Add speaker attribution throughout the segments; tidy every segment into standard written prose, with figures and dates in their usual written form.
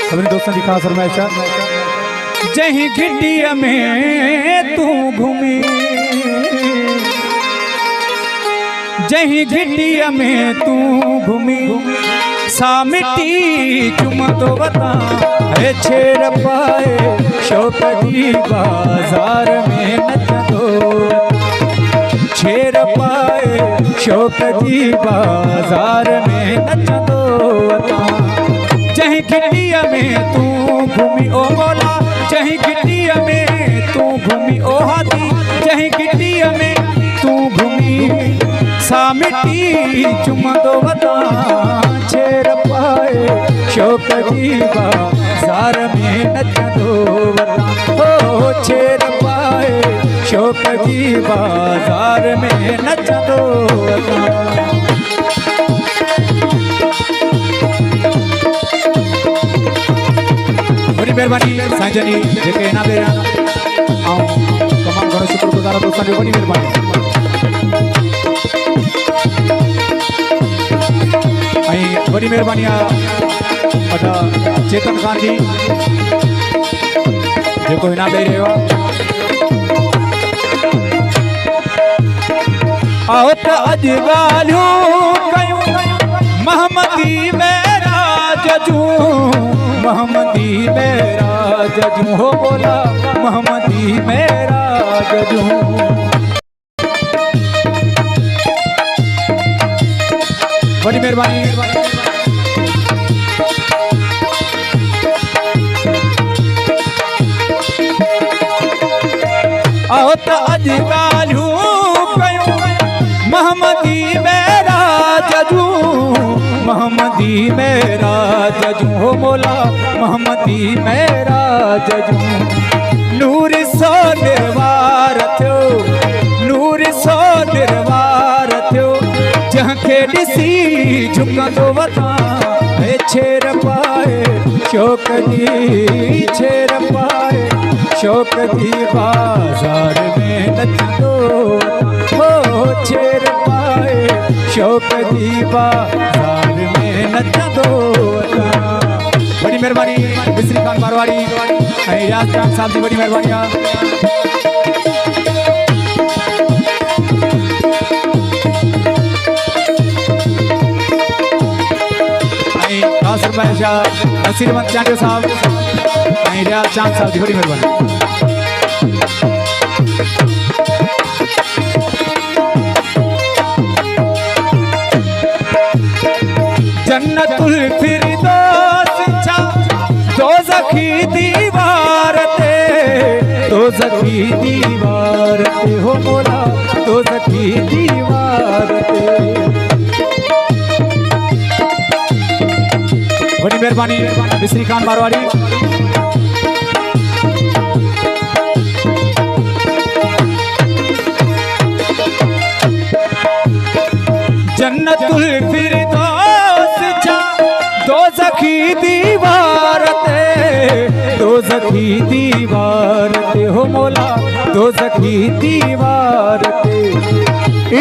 Speaker 1: अपने दोस्तों की खास फरमाइश जही घिटिया में तू घूमी, जही घिटिया में तू घूमी, सा मिट्टी चुम तो बता है छेड़ पाए शौक की बाजार में नच दो, छेड़ पाए शौक की बाजार में नच दो। जही घिटिया में तू घूमी ओ मौला, जही घिटिया में तू घूमी ओ हाथी, जही घिटिया में तू घूमी, सा मिट्टी चुम दो बता छेड़ पाए शौक की बाजार में नच दो बता, ओ छेड़ पाए शौक की बाजार में नच दो बता। बड़ी मेहरबानी साईंजनी जेके ना दे आऊं तमाम घणो शुक्रगुज़ार दोस्तों की बड़ी मेहरबानी। ऐं बड़ी मेहरबानी अदा चेतन खान जी जेको इनाम दे रहियो आओ त अॼु ॻाल्हियूं कयूं महमदी मेरा जजू, महमदी मेरा जजू हो बोला महमदी मेरा जजू। बड़ी मेहरबानी आओ त अॼु ॻाल्हियूं कयूं महमदी मेरा जजू, महमदी मेरा जजू हो मौला महमदी मेरा जजू। नूर सो निर्वार थियो, नूर सो निर्वार थियो, जंहिंखे ॾिसी झुकंदो वता हे छेड़ पाए शौक जी, छेड़ पाए शौक जी बाजार में नचंदो हो, छेड़ पाए शौक जी बाजार में नचंदो। बड़ी मेहरबानी मिस्री खान मारवाड़ी रियाज खान साहब की बड़ी मेहरबानी। खास फरमाइश नसीरमंद चांडियो साहब रियाज चांद साहब की बड़ी मेहरबानी। जन्नतुल फिरदौस छा दोज़खी दीवार ते, दोज़खी दीवार ते हो मौला दोज़खी दीवार ते। बड़ी मेहरबानी मिस्री खान मारवाड़ी। जन्नतुल फिरदौस छा दोज़खी दीवार ते, दोज़खी दीवार ते हो मौला दोज़खी दीवार ते।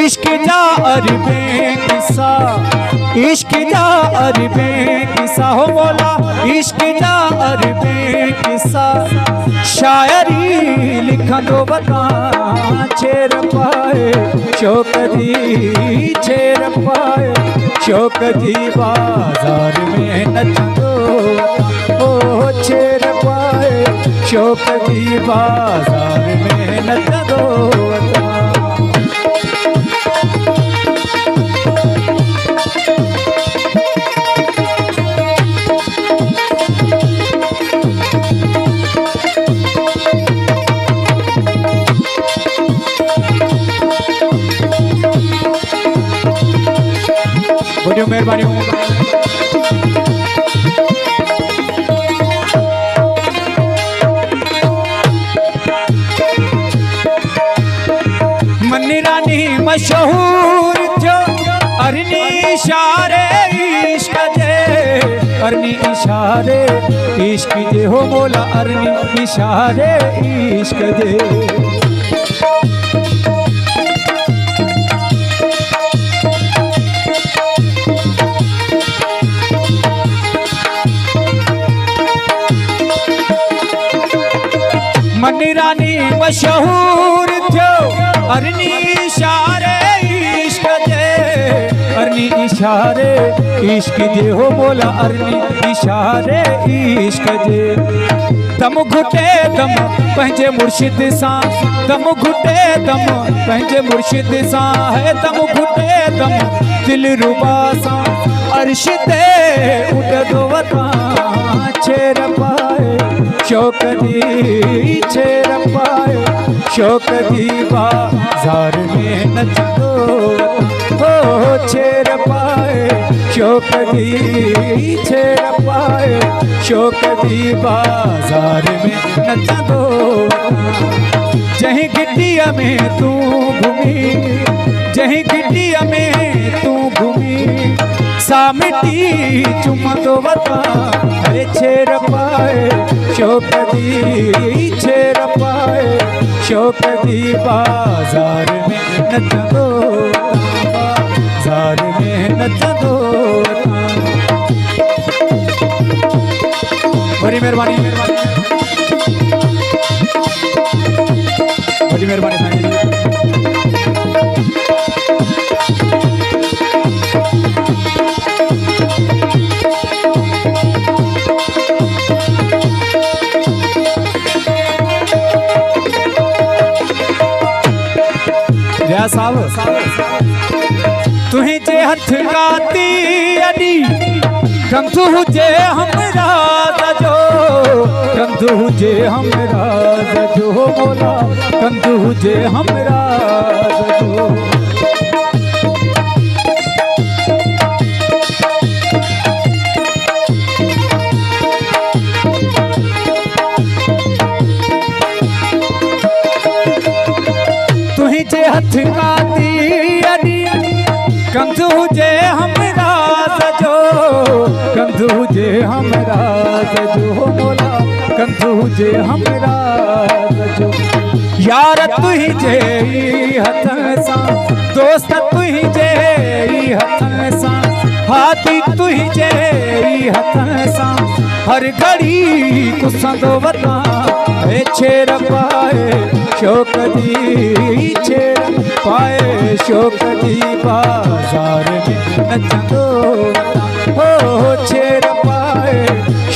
Speaker 1: इश्क जा अरबे किस्सा, इश्क जा अरबे किस्सा हो मौला इश्क जा अरबे किस्सा, शायरी लिखंदो बता छेड़ पाए शौक जी, छेड़ पाए शौक जी बाजार में नचंदो ओ, छेड़ पाए शौक जी बाजार में नचंदो। बड़ी मेहरबानी मन्नी रानी मशहूर जो अरनी इशारे इश्क जे, अरनी इशारे इश्क जे हो मौला अरनी इशारे इश्क जे। धनी रानी मशहूर थियो अरनी इशारे इश्क दे अरनी इशारे इश्क दे हो मोला अरनी इशारे इश्क दे दम घुटे दम पंहिंजे मुर्शिद सां दम घुटे दम पंहिंजे मुर्शिद सां है दम घुटे दम दिल रुबा सां अर्श ते उडदो वतां छेर पाए शौक दी छेर पाए शौक दी बाज़ार में नचदो हो छेर पाए शौक दी छेर पाए शौक दी बाज़ार में नचदो जहीं गिट्टिया में तू घूमी जहीं गिट्टिया में तू घूमी सा मिट्टी चुमदो वता अरे छेर पाए शौक दी छेर पाए शौक दी बाज़ार में नचदो बाज़ार में नचदो बड़ी मेहरबानी बड़ी मेहरबानी साहब तुही जे हथ गाती अडी कंधु हुजे हमरा जो कंधु हुजे हमरा जो मोला कंधु हुजे हमरा जो हथ गाती अडी कंधु जे हमरा सजो कंधु जे हमरा सजो मोला कंधु जे हमरा सजो यार तुही जे हथन सां दोस्त तुही जे हथन सां हाथी तुही जे हथन सां हर घड़ी कुसंदो वता छेर पाए शौक दी छेर पाए शौक दी बाज़ार में नचदो हो छेर पाए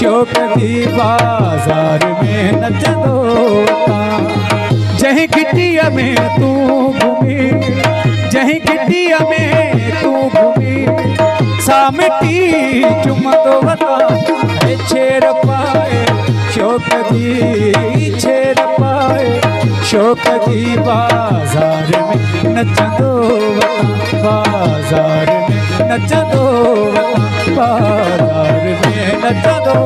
Speaker 1: शौक दी बाज़ार में नचदो जहीं गिट्टिया में तू घूमी जहीं गिट्टिया में तू घूमी सा मिट्टी चुमदो वता छेर पाए शौक दी छेर पाए शौक दी बाज़ार में नचदो बाज़ार में नचदो बाज़ार में नचदो